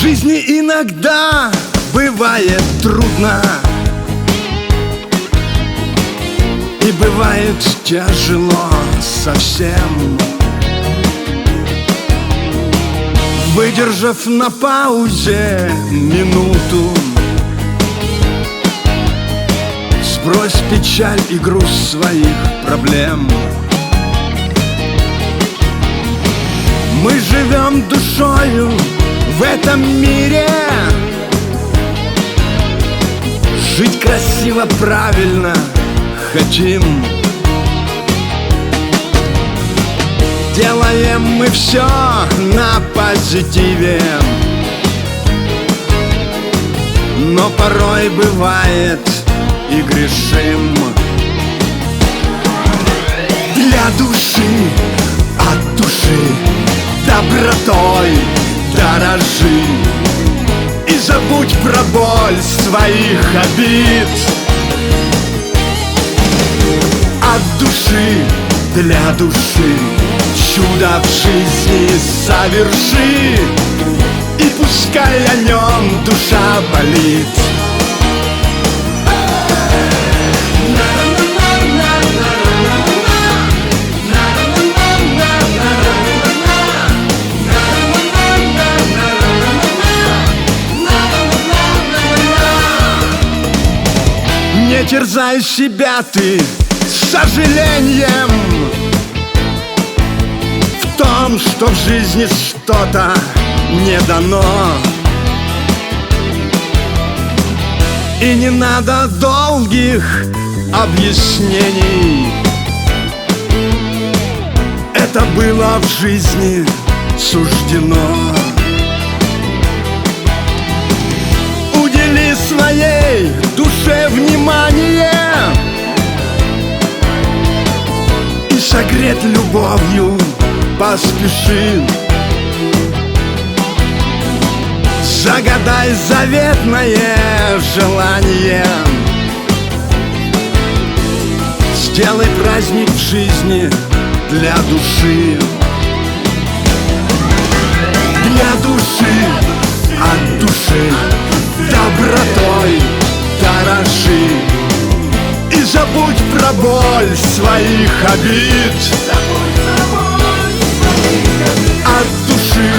жизни иногда бывает трудно, и бывает тяжело совсем. Выдержав на паузе минуту, сбрось печаль и груз своих проблем. Мы живем душою в этом мире, жить красиво, правильно хотим. Делаем мы все на позитиве, но порой бывает и грешим. Для души, от души, добротой дорожи, и забудь про боль своих обид. От души, для души, чудо в жизни соверши, и пускай о нем душа болит. Не терзай себя ты сожалением в том, что в жизни что-то не дано. И не надо долгих объяснений, это было в жизни суждено. Удели своей душе внимание и согреть любовью поспеши. Загадай заветное желание, сделай праздник в жизни для души. Для души, от души, добротой дорожи, и забудь про боль своих обид. От души,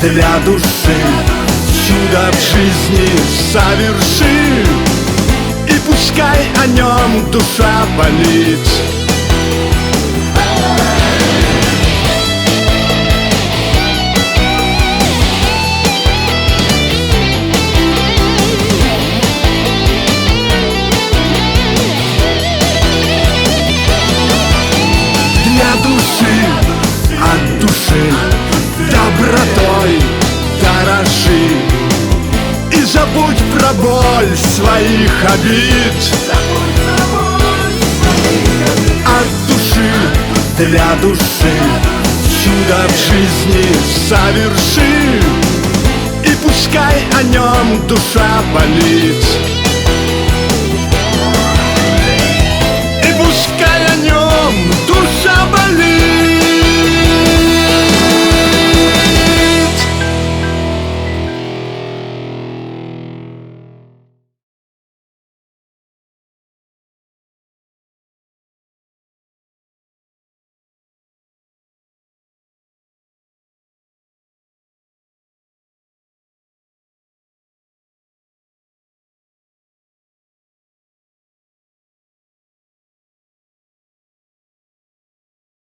для души, чудо в жизни соверши, и пускай о нем душа болит. Для души, от души, добротой дорожи, и забудь про боль своих обид. От души, для души, чудо в жизни соверши, и пускай о нем душа болит.